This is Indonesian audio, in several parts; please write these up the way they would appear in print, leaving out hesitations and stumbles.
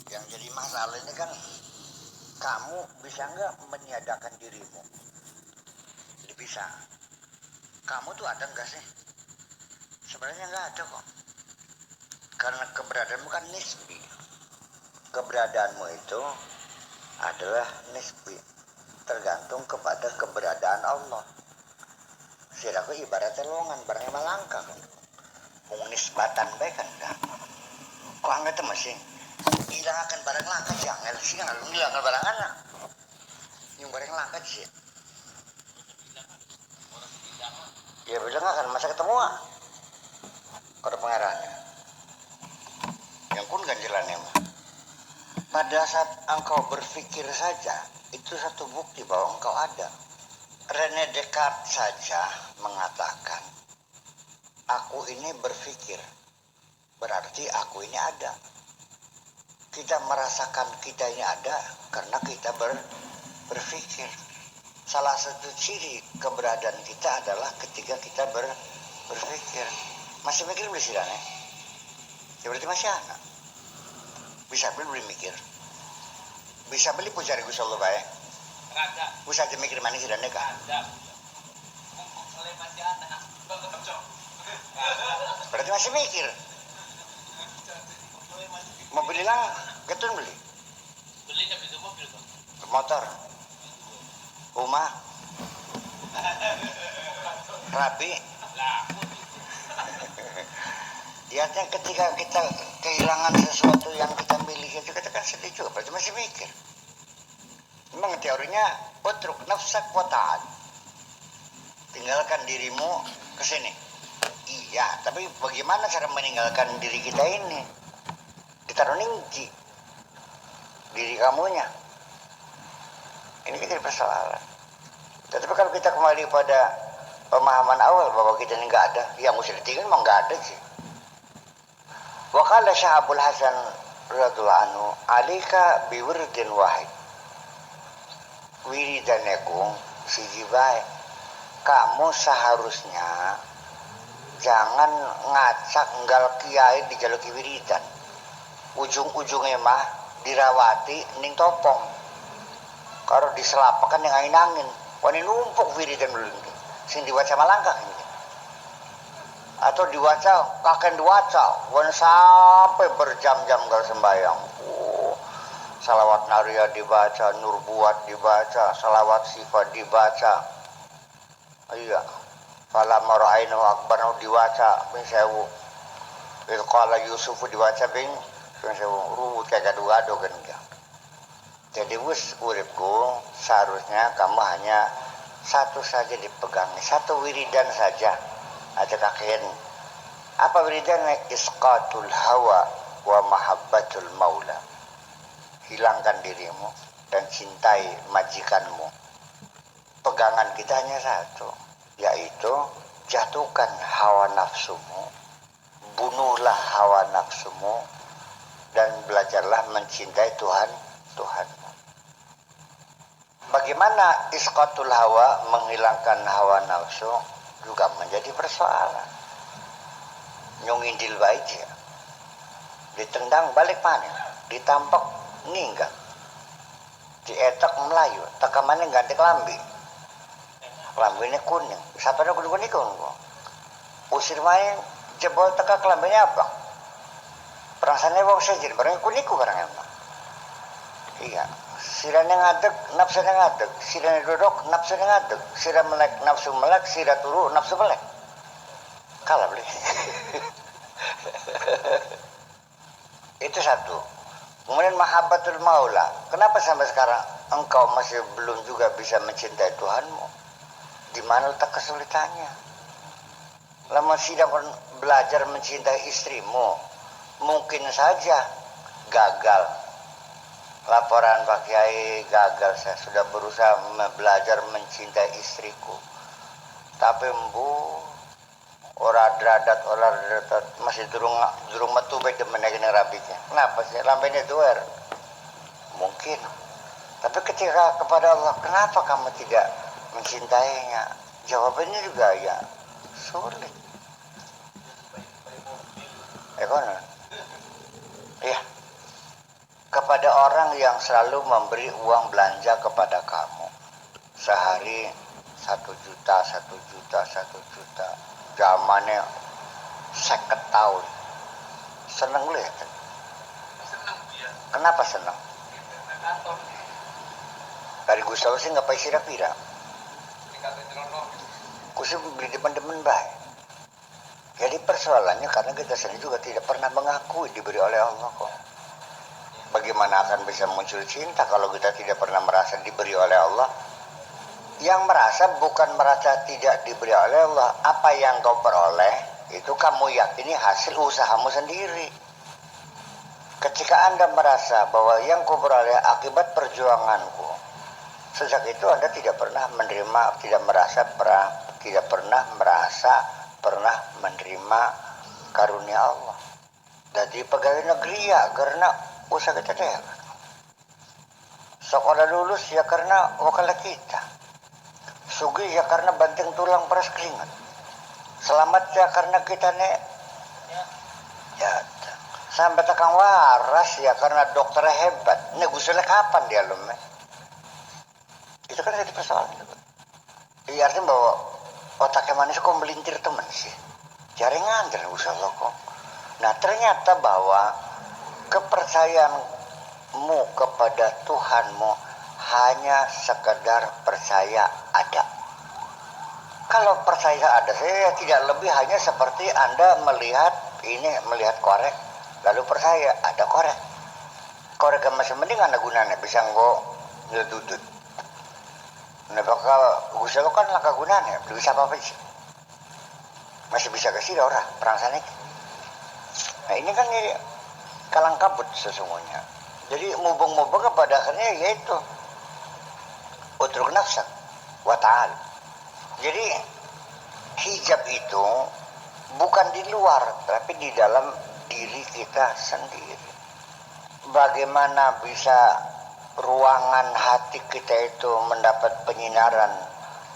yang jadi masalah ini kan kamu bisa nggak meniadakan dirimu? Jadi bisa. Kamu tuh ada nggak sih? Sebenarnya nggak ada kok. Karena keberadaanmu kan nisbi. Keberadaanmu itu adalah nisbi, tergantung kepada keberadaan Allah. Siraku ibaratnya longan, barangnya malangka kan. Nisbatan baik kan enggak. Kok anggap itu masih hilangkan barang langka jangan sih kan lu hilangkan barang anak. Yang barang langka sih. Ya bilang kan masa ketemu kalau pengarahnya. Yang pun ganjilannya mah. Pada saat engkau berpikir saja, itu satu bukti bahwa engkau ada. René Descartes saja mengatakan, aku ini berpikir, berarti aku ini ada. Kita merasakan kita ini ada karena kita berpikir. Salah satu ciri keberadaan kita adalah ketika kita berpikir. Masih mikir beli sidane? Ya berarti masih anak. Bisa beli mikir. Bisa beli pujari Gusti Allah bae. Ada. Bisa aja mikir mana sidane kan? Ada. Oleh masih anak. Berarti masih mikir. Mau beli lah, getun beli. Beli tapi itu mobil kok. Motor. Rumah. Rapi. Ya ketika kita kehilangan sesuatu yang kita miliki itu kita kan sedih juga, berarti masih mikir. Memang teorinya utruk nafsak wa ta'ad. Tinggalkan dirimu ke sini. Iya, tapi bagaimana cara meninggalkan diri kita ini? Ditaruh ningki diri kamunya. Ini kan jadi persoalan. Tetapi kalau kita kembali pada pemahaman awal bahwa kita ini nggak ada, ya mesti ditinggal memang nggak ada sih. Wa qala Syekh Abdul Hasan radhiyallahu anhu, "Alika bi wirdin wahid." Wiridaneku siji bae. Kamu seharusnya jangan ngacak nggal kiai dijaluki wiridan. Ujung-ujungnya mah dirawati ning topong. Karo diselapakan yang angin-angin. Wani numpuk wiridan dulu ini. Sing diwaca malangkah ini. Atau diwaca, kakek diwaca. Wani sampai berjam-jam gal sembahyang. Salawat Naria dibaca, Nur Buat dibaca, salawat Sifat dibaca. Iya. Fala mara'ainahu akbar dibaca bin sewu. Itu qala Yusuf dibaca bin sewu. Ruwut kayak gado-gado kan dia. Jadi wis uripku seharusnya kamu hanya satu saja dipegang, satu wiridan saja. Aja kakean. Apa wiridannya? Isqatul hawa wa mahabbatul maula. Hilangkan dirimu dan cintai majikanmu. Pegangan kita hanya satu, yaitu jatuhkan hawa nafsumu, bunuhlah hawa nafsumu, dan belajarlah mencintai Tuhanmu. Bagaimana isqatul hawa, menghilangkan hawa nafsu, juga menjadi persoalan. Nyungindil baik ya, ditendang balik panen, ditampak ninggal, dietak Melayu, takamannya ganti kelambi, kelambinya kuning, sapanya kuning kok, usir main jebol teka kelambinya apa? Perasaannya bawa saja, barangnya kuning barangnya apa? Iya, siranya ngadeg, nafsunya ngadeg, siranya duduk, nafsunya ngadeg, sirah melek, nafsu melek, sirah turu, nafsu melek. Kalah beli. Itu satu. Kemudian mahabbatul maula. Kenapa sampai sekarang engkau masih belum juga bisa mencintai Tuhanmu? Di mana letak kesulitannya? Lama sidang belajar mencintai istrimu, mungkin saja gagal. Laporan Pak Kiai gagal, saya sudah berusaha belajar mencintai istriku. Tapi ora dradat masih durung metu bae demen rabiknya. Kenapa sih lambene duer? Mungkin. Tapi ketika kepada Allah, kenapa kamu tidak mencintainya? Jawabannya juga ya sulit. Ekonomi. Iya. kepada orang yang selalu memberi uang belanja kepada kamu. Sehari 1 juta, 1 juta, 1 juta. Zamannya 50 tahun. Seneng lu ya? Seneng ya. Kenapa seneng? Dari Gustaw sih nggak pakai sirap-sirap. Kusih beli demen-demen baik. Jadi persoalannya karena kita sendiri juga tidak pernah mengakui diberi oleh Allah kok. Bagaimana akan bisa muncul cinta kalau kita tidak pernah merasa diberi oleh Allah? Yang merasa bukan merasa tidak diberi oleh Allah. Apa yang kau peroleh itu kamu yakini hasil usahamu sendiri. Ketika Anda merasa bahwa yang kau peroleh akibat perjuanganku, sejak itu Anda tidak pernah menerima, pernah menerima karunia Allah. Jadi pegawai negeri ya karena usaha kita deh. Sekolah lulus ya karena wakala kita. Sugih ya karena banting tulang peras keringat. Selamat ya karena kita nek. Ya. Sampai tekan waras ya karena dokternya hebat. Nek gusule kapan dia lume? Itu kan jadi persoalan. Iya artinya bahwa otaknya manis kok melintir teman sih. Jaringan dan usaha kok. Nah ternyata bahwa kepercayaanmu kepada Tuhanmu hanya sekedar percaya ada. Kalau percaya ada, saya tidak lebih hanya seperti Anda melihat korek, lalu percaya ada korek. Korek masih mending Anda gunanya bisa ngedudut. Nah bakal Gusti lo kan langkah gunanya, belum bisa apa-apa sih. Masih bisa kasih orang perang sana. Nah ini kan ini kalang kabut sesungguhnya. Jadi mubeng-mubeng kepada akhirnya yaitu utruk nafsak wa ta'ala. Jadi hijab itu bukan di luar tapi di dalam diri kita sendiri. Bagaimana bisa ruangan hati kita itu mendapat penyinaran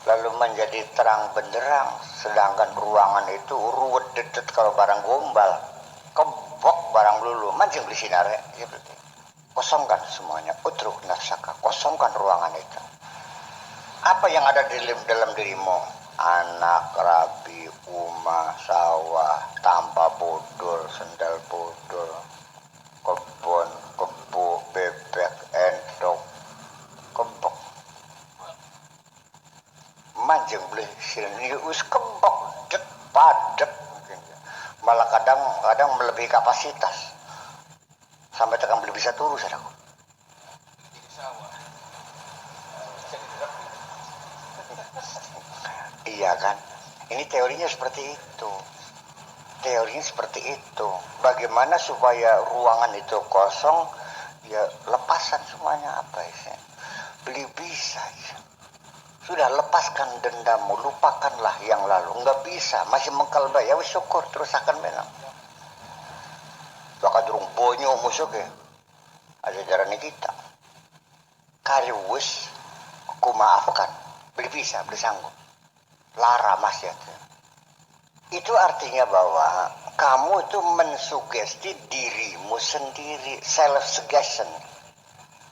lalu menjadi terang benderang, sedangkan ruangan itu ruwet dedet kalau barang gombal, kebok barang lulu, mancing beli sinar ya berarti. Kosongkan semuanya, utruk nafsaka, kosongkan ruangan itu. Apa yang ada di dalam dirimu? Anak, rabi, umah, sawah, tanpa bodol, sendal bodol, kebun, kebu, bebek, endok, kebok. Mancing beli sini us kebok, padet. Malah kadang melebihi kapasitas. Sampai tekan belum bisa turun saudaraku. Iya kan? Ini teorinya seperti itu. Bagaimana supaya ruangan itu kosong? Ya lepasan semuanya apa ya? Beli bisa ya. Sudah lepaskan dendammu, lupakanlah yang lalu. Enggak bisa, masih mengkalba ya wis syukur terus akan menang. Bakal durung bonyo musuh ke. Ada jarane kita. Kari wis ku maafkan. Beli bisa, beli sanggup. Lara mas ya. Itu artinya bahwa kamu itu mensugesti dirimu sendiri, self suggestion.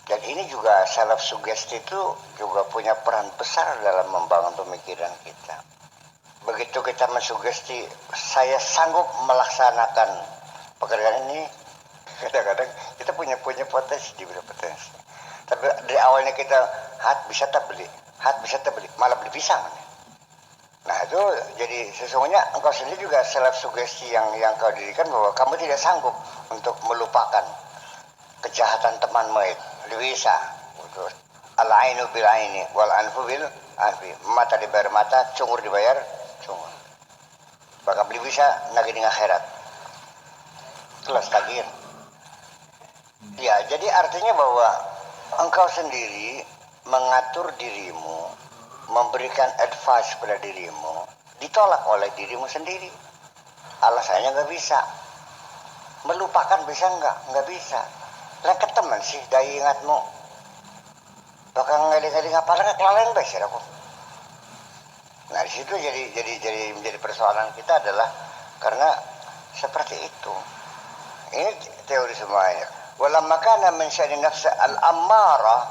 Dan ini juga self sugesti itu juga punya peran besar dalam membangun pemikiran kita. Begitu kita mensugesti, saya sanggup melaksanakan pekerjaan ini, kadang-kadang kita punya potensi, diberi potensi. Tapi dari awalnya kita bisa tak beli, malah beli pisang. Nah itu jadi sesungguhnya engkau sendiri juga self sugesti yang kau dirikan bahwa kamu tidak sanggup untuk melupakan kejahatan temanmu itu. Bisa al-ainu bil aini wal anfu bil anfi. Mata dibayar mata, cungur dibayar cungur. Bakal beli bisa nagih dengan akhirat. Kelas tagir. Ya, jadi artinya bahwa engkau sendiri mengatur dirimu, memberikan advice pada dirimu, ditolak oleh dirimu sendiri. Alasannya nggak bisa. Melupakan bisa nggak bisa. Lengket teman sih daya ingatmu. Bakal ngeling-ngeling apalagi kelalen baik sih aku. Nah di situ jadi menjadi persoalan kita adalah karena seperti itu. Ini teori semuanya. walamma kana min sya'ni nafsi al-ammarah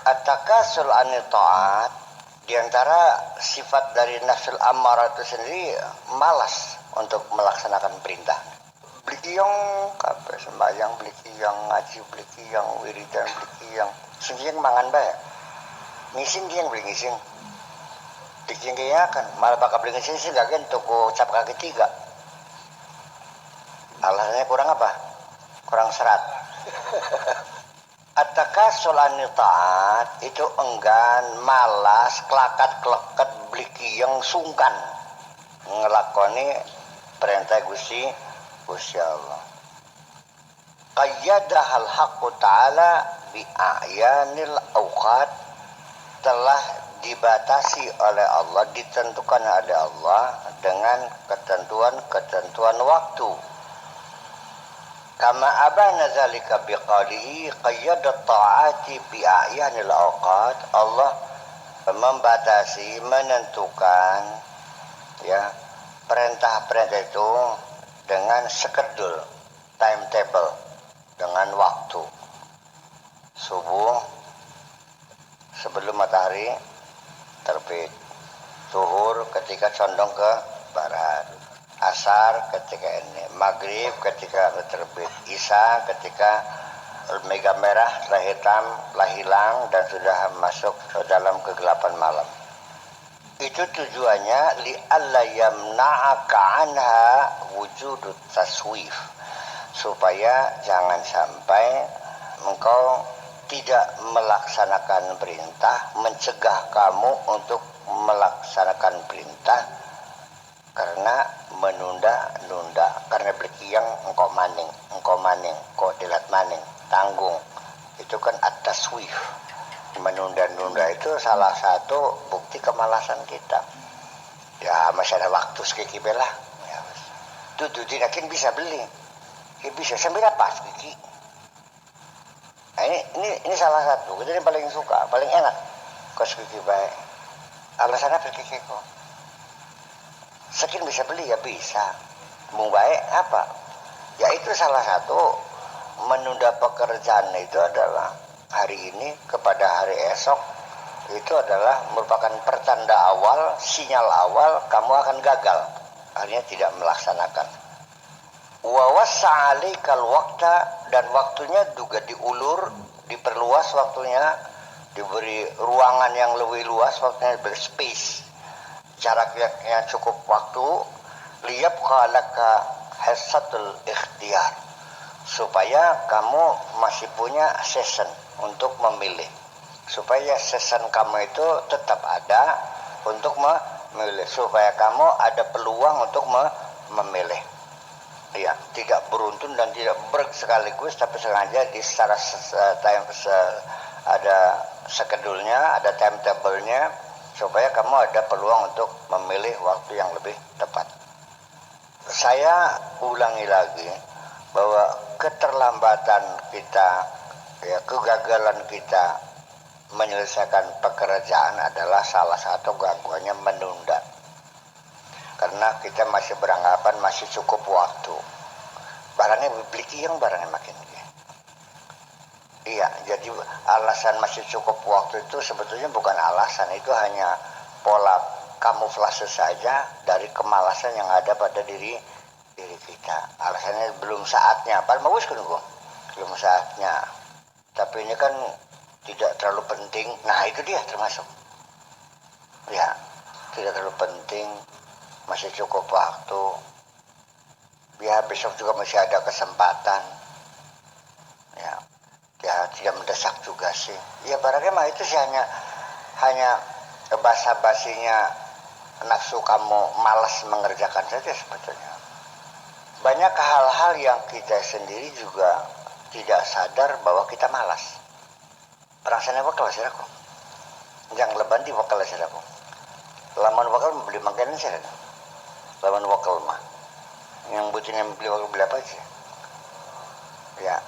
at-takasul 'ani ta'at, di antara sifat dari nafsul ammarah itu sendiri malas untuk melaksanakan perintah. Beli kiyong kabeh sembahyang, beli kiyong ngaji, beli kiyong wiridan, beli kiyong sing mangan bae. Ngising kiyong beli ngising. Dikiyong kan malah bakal beli ngising sih gak tuku cap kaki 3. Alasannya kurang apa? Kurang serat. At-takasul 'ani ta'at itu enggan, malas, kelakat-keleket, blikiyeng, sungkan ngelakoni perintah Gusti Allah. Qayyadahal haqqu ta'ala bi a'yanil awqat, telah dibatasi oleh Allah, ditentukan oleh Allah dengan ketentuan waktu. Kama abana zalika biqalihi qayyadat ta'ati bi a'yanil awqat, Allah membatasi, menentukan ya perintah-perintah itu dengan skedul, timetable, dengan waktu. Subuh sebelum matahari terbit, zuhur ketika condong ke barat, asar ketika ini, maghrib ketika terbit, isya ketika mega merah telah hitam, telah hilang dan sudah masuk ke dalam kegelapan malam. Itu tujuannya li'alla yamna'aka anha wujudut taswif, supaya jangan sampai engkau tidak melaksanakan perintah, mencegah kamu untuk melaksanakan perintah karena menunda-nunda, karena berkiyang engkau maning, engkau dilat maning, tanggung. Itu kan at-taswif. Menunda-nunda itu salah satu bukti kemalasan kita. Ya masih ada waktu sekiki belah. Ya, tuh dinakin bisa beli. Ya, bisa sambil apa sekiki. Nah, ini salah satu. Kita ini paling suka, paling enak. Kau sekiki baik. Alasannya sekiki kok. Sekian bisa beli ya bisa. Mau baik apa? Ya itu salah satu menunda pekerjaan itu adalah hari ini kepada hari esok, itu adalah merupakan pertanda awal, sinyal awal kamu akan gagal, akhirnya tidak melaksanakan. Wa wasa'alikal waqta, dan waktunya juga diulur, diperluas waktunya, diberi ruangan yang lebih luas, waktunya berspace, jaraknya cukup waktu, liyabqa laka hasatul ikhtiyar, supaya kamu masih punya season untuk memilih, supaya season kamu itu tetap ada untuk memilih, supaya kamu ada peluang untuk memilih. Ya, tidak beruntun dan tidak sekaligus, tapi sengaja di secara ada skedulnya, ada timetable-nya, supaya kamu ada peluang untuk memilih waktu yang lebih tepat. Saya ulangi lagi bahwa keterlambatan kita, ya, kegagalan kita menyelesaikan pekerjaan adalah salah satu gangguannya menunda. Karena kita masih beranggapan masih cukup waktu. Barangnya beli yang barangnya makin. Iya, jadi alasan masih cukup waktu itu sebetulnya bukan alasan, itu hanya pola kamuflase saja dari kemalasan yang ada pada diri kita. Alasannya belum saatnya, padahal bagus kan gua, belum saatnya. Tapi ini kan tidak terlalu penting. Nah itu dia termasuk. Ya, tidak terlalu penting, masih cukup waktu. Ya besok juga masih ada kesempatan. Ya tidak mendesak juga sih. Ya barangnya mah itu sih hanya basa-basinya nafsu kamu malas mengerjakan saja sebetulnya. Banyak hal-hal yang kita sendiri juga tidak sadar bahwa kita malas. Orang sana bakal siraku. Jangan leban di bakal siraku. Laman bakal beli makanan siraku. Laman bakal mah. Yang butuhnya beli bakal beli apa sih? Ya.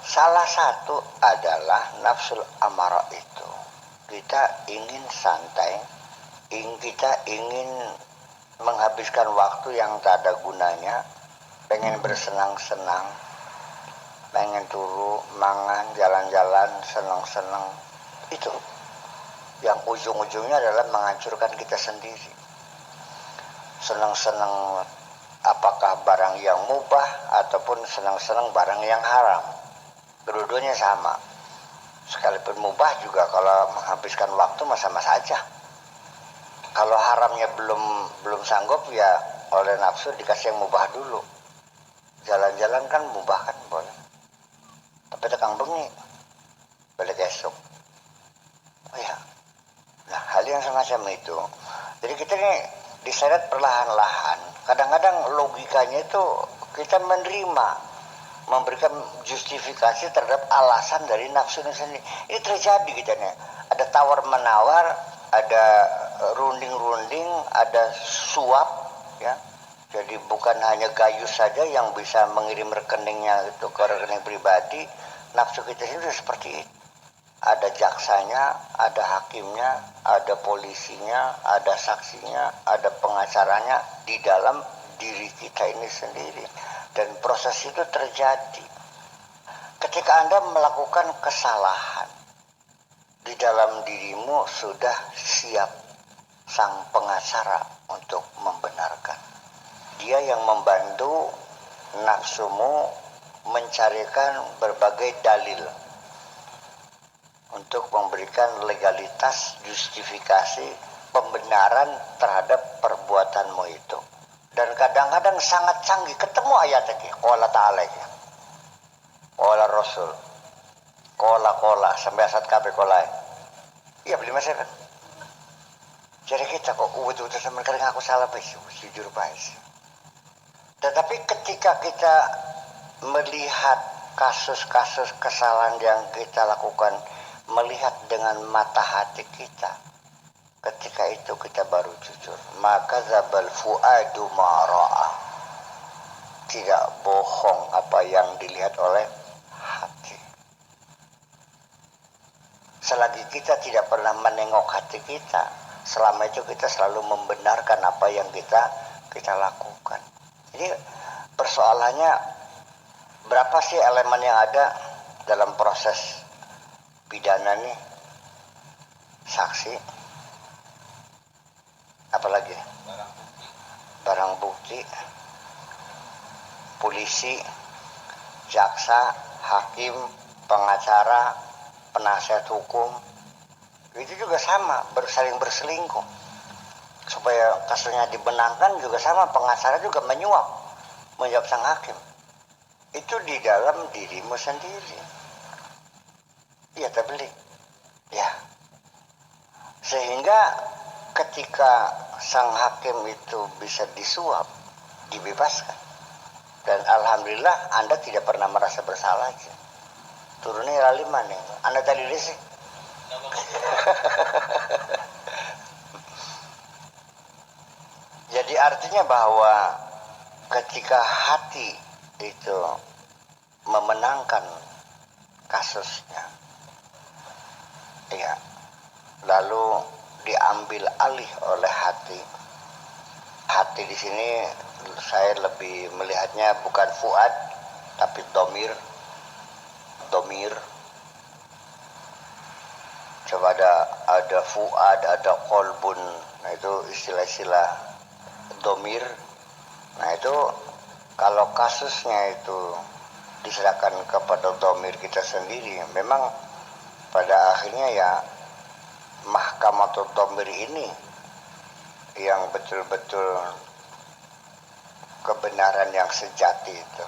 Salah satu adalah nafsul amarah itu. Kita ingin santai, kita ingin menghabiskan waktu yang tak ada gunanya, pengen bersenang-senang, pengen turu, mangan, jalan-jalan, seneng-seneng. Itu yang ujung-ujungnya adalah menghancurkan kita sendiri. Seneng-seneng apakah barang yang mubah ataupun seneng-seneng barang yang haram. Kedua-duanya sama. Sekalipun mubah juga kalau menghabiskan waktu sama saja. Kalau haramnya belum sanggup ya oleh nafsu dikasih yang mubah dulu. Jalan-jalan kan mubah kan boleh. Tapi tekang bengi balik esok. Oh ya. Nah, hal yang semacam itu. Jadi kita ini diseret perlahan-lahan. Kadang-kadang logikanya itu kita menerima, memberikan justifikasi terhadap alasan dari nafsu sendiri. Ini terjadi gitu nih. Ada tawar-menawar, ada runding-runding, ada suap, ya. Jadi bukan hanya gayus saja yang bisa mengirim rekeningnya itu ke rekening pribadi. Nafsu kita sendiri seperti itu. Ada jaksanya, ada hakimnya, ada polisinya, ada saksinya, ada pengacaranya di dalam diri kita ini sendiri. Dan proses itu terjadi ketika Anda melakukan kesalahan. Di dalam dirimu sudah siap sang pengacara untuk membenarkan. Dia yang membantu nafsumu mencarikan berbagai dalil untuk memberikan legalitas, justifikasi, pembenaran terhadap perbuatanmu itu. Dan kadang-kadang sangat canggih, ketemu ayatnya, qala ta'ala, qala rasul, qala, sampai asat kabeh qala. Iya, beli masalah kan? Jadi kita kok uwet-uwet sama kadang aku salah baik, jujur baik. Tetapi ketika kita melihat kasus-kasus kesalahan yang kita lakukan, melihat dengan mata hati kita, ketika itu kita baru jujur. Maka zabal fuadu mara'a, tidak bohong apa yang dilihat oleh hati. Selagi kita tidak pernah menengok hati kita, selama itu kita selalu membenarkan apa yang kita lakukan. Jadi persoalannya berapa sih elemen yang ada dalam proses pidana nih? Saksi, apalagi barang bukti, polisi, jaksa, hakim, pengacara, penasihat hukum. Itu juga sama, saling berselingkuh. Supaya kasusnya dibenarkan juga sama, pengacara juga menyuap sang hakim. Itu di dalam dirimu sendiri. Iya, terbalik. Ya. Sehingga ketika sang hakim itu bisa disuap, dibebaskan. Dan alhamdulillah Anda tidak pernah merasa bersalah aja. Turunnya lali mana? Anda tadi sih. Jadi artinya bahwa ketika hati itu memenangkan kasusnya, ya, lalu diambil alih oleh hati. Hati di sini saya lebih melihatnya bukan fuad, tapi domir. Coba ada fuad, ada kolbun. Nah itu istilah-istilah domir. Nah itu kalau kasusnya itu diserahkan kepada domir kita sendiri, memang pada akhirnya ya mahkamatul domir ini yang betul-betul kebenaran yang sejati itu.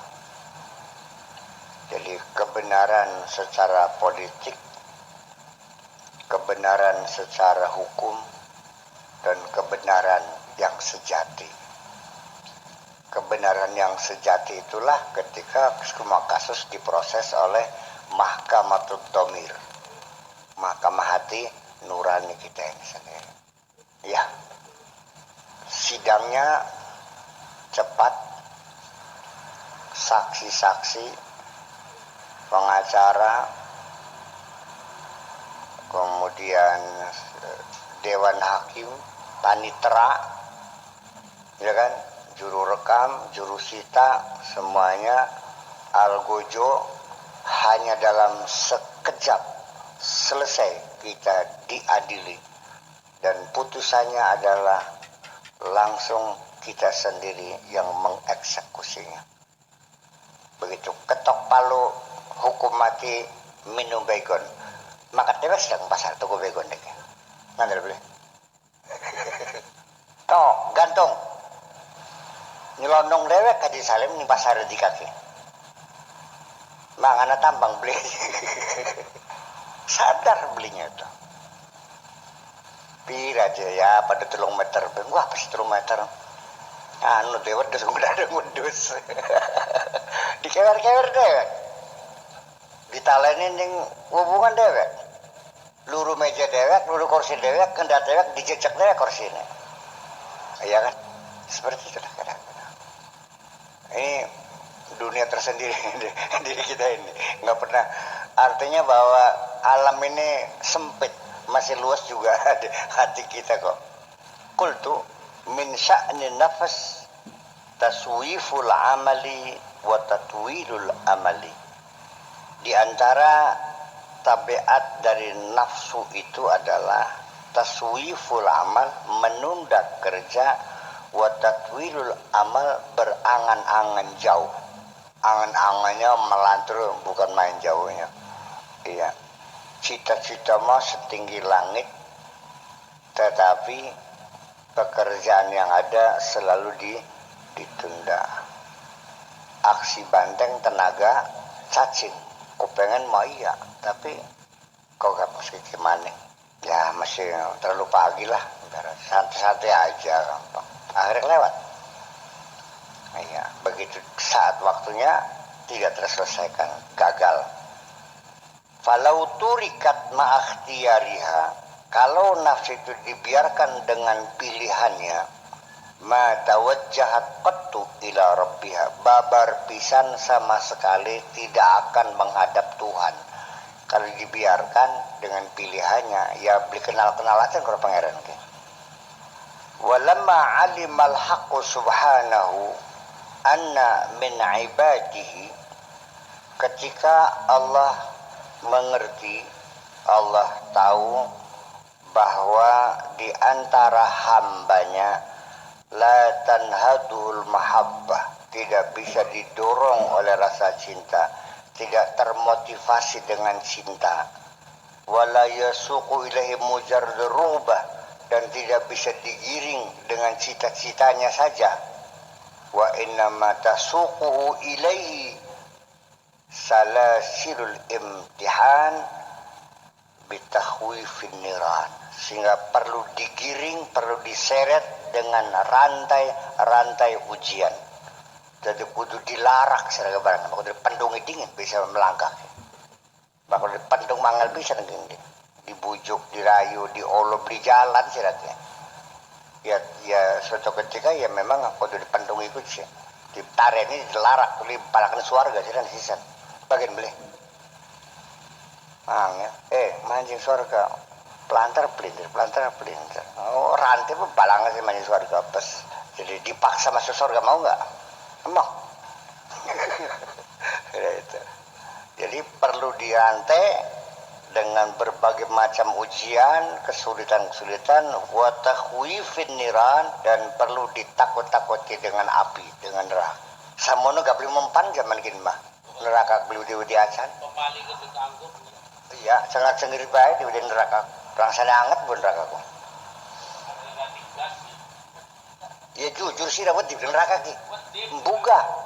Jadi kebenaran secara politik, kebenaran secara hukum, dan kebenaran yang sejati. Kebenaran yang sejati itulah ketika semua kasus diproses oleh mahkamatul domir, mahkamah hati nurani kita ini sendiri. Ya, sidangnya cepat, saksi-saksi, pengacara, kemudian dewan hakim, panitera, ya kan, juru rekam, juru sita, semuanya algojo, hanya dalam sekejap selesai kita diadili, dan putusannya adalah langsung kita sendiri yang mengeksekusinya. Begitu ketok palu hukum mati minum baygon, maka dewek sedang pasar tuku baygon dek. Nggak boleh. Toh gantung nyelondong dewek kadi salim ning pasar di kaki. Mangana tambang beli. Sadar belinya itu. Pira aja ya pada 3 meter. Wah pas 3 meter. Anu dewek dus ngedadeng wedus. Dikewer-kewer dewek. Ditaleni ning hubungan dewek. Luru meja dewek, luru kursi dewek, kendat dewek, dijejak dewek kursinya. Iya kan? Seperti itu kadang-kadang. Ini dunia tersendiri diri kita ini. Nggak pernah, artinya bahwa alam ini sempit, masih luas juga hati kita kok. Qultu min sya'ni nafas taswiful amali wa tatwilul amali. Di antara tabiat dari nafsu itu adalah taswiful amal, menunda kerja, wa tatwilul amal, berangan-angan jauh. Angan-angannya melantur, bukan main jauhnya. Iya. Cita-cita mah setinggi langit, tetapi pekerjaan yang ada selalu ditunda. Aksi banteng tenaga cacing. Kau pengen mau iya, tapi kau gak mesti gimana? Ya masih terlalu pagi lah, santai-santai aja, gampang. Akhirnya lewat. Iya, begitu saat waktunya tidak terselesaikan, gagal. Falau turikat ma'akhtiyariha, kalau nafsu itu dibiarkan dengan pilihannya, ma tawajjahat qattu ila rabbiha, babar pisan sama sekali tidak akan menghadap Tuhan. Kalau dibiarkan dengan pilihannya, ya beli kenal-kenal aja kalau pangeran ke. Walamma alimal haqqu subhanahu anna min ibadihi, ketika Allah mengerti, Allah tahu bahwa di antara hambanya la tanhadul mahabbah, tidak bisa didorong oleh rasa cinta, tidak termotivasi dengan cinta, wala yasuqu ilaihi mujarrad rughbah, dan tidak bisa digiring dengan cita-citanya saja, wa innama tasuquhu ilaihi salasilul imtihan bitakhwifin niran, sehingga perlu digiring, perlu diseret dengan rantai-rantai ujian. Jadi kudu dilarak serga barang, kudu dipendungi dingin bisa melangkah. Bakal dipendung mangal bisa dingin, dibujuk, dirayu, diolob di jalan serga. Ya suatu ketika ya memang kudu dipendung ikut sih. Ditarik ini dilarak, dipalakan suarga sih sisan. Bagian beli. Mancing surga, pelantar pelintir. Oh, rantai pun balangan sih mancing surga, pas. Jadi dipaksa masuk surga, mau nggak? Mau. Itu. Jadi perlu dirantai dengan berbagai macam ujian, kesulitan, wa takhwifin niran, dan perlu ditakut-takuti dengan api, dengan neraka. Samono gak boleh mempan zaman gini mah. Neraka beli di acan. Pemaling ke tangguh. Iya, sangat sendiri baik di neraka. Rangsana anget pun neraka ku. Ya jujur sih dapat di neraka ki. Buka.